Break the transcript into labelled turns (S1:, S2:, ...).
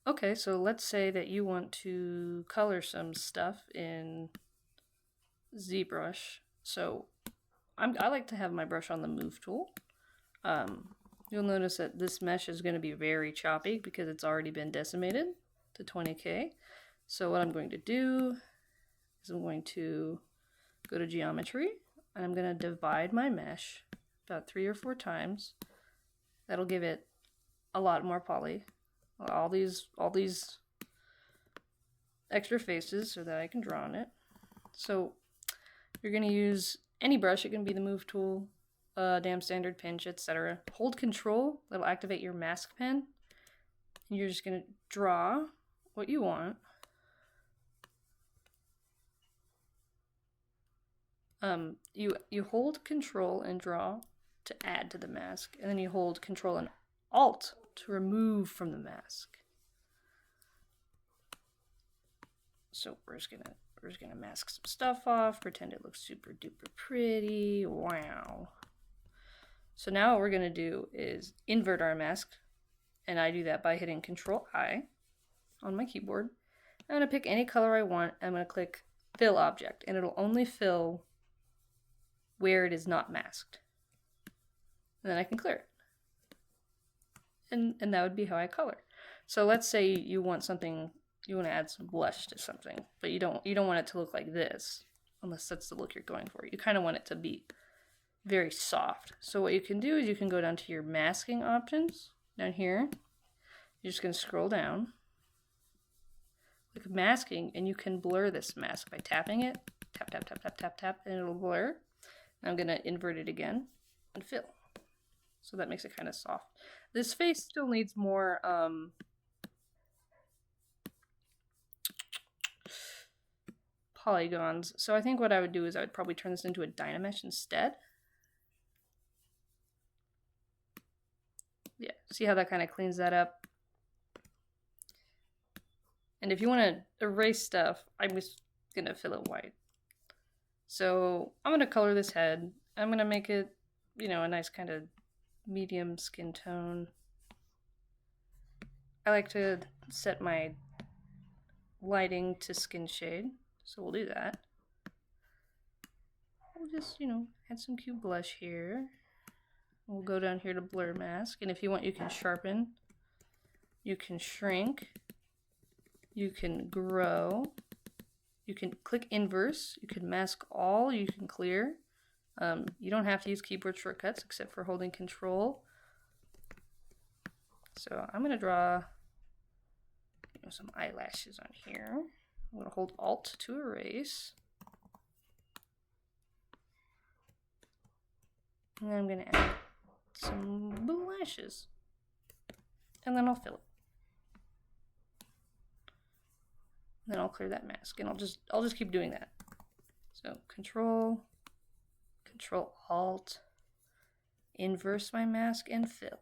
S1: Okay, so let's say that you want to color some stuff in ZBrush. So I like to have my brush on the move tool. You'll notice that this mesh is going to be very choppy because it's already been decimated to 20K. So what I'm going to do is I'm going to go to geometry and I'm going to divide my mesh about 3 or 4 times. That'll give it a lot more poly. All these extra faces so that I can draw on it. So you're going to use any brush. It can be the move tool, damn standard pinch, etc. Hold control, that'll activate your mask pen. And you're just going to draw what you want. You hold control and draw to add to the mask, and then you hold control and alt to remove from the mask. So we're just gonna mask some stuff off, pretend it looks super duper pretty. Wow. So now what we're gonna do is invert our mask, and I do that by hitting Control I on my keyboard. I'm gonna pick any color I want. I'm gonna click Fill Object, and it'll only fill where it is not masked. And then I can clear it. And that would be how I color. So let's say you want something, you want to add some blush to something, but you don't want it to look like this, unless that's the look you're going for. You kind of want it to be very soft. So what you can do is you can go down to your masking options down here. You're just going to scroll down, click masking, and you can blur this mask by tapping it. Tap, tap, tap, tap, tap, tap, and it'll blur. And I'm going to invert it again and fill. So that makes it kind of soft. This face still needs more polygons. So I think what I would do is I would probably turn this into a Dynamesh instead. Yeah, see how that kind of cleans that up? And if you want to erase stuff, I'm just going to fill it white. So I'm going to color this head. I'm going to make it, you know, a nice kind of medium skin tone. I like to set my lighting to skin shade, so we'll do that. We'll just, you know, add some cute blush here. We'll go down here to blur mask, and if you want, you can sharpen, you can shrink, you can grow, you can click inverse, you can mask all, you can clear. You don't have to use keyboard shortcuts except for holding control. So I'm going to draw, you know, some eyelashes on here. I'm going to hold Alt to erase. And then I'm going to add some blue lashes. And then I'll fill it. And then I'll clear that mask, and I'll just keep doing that. So Control Alt, inverse my mask and fill.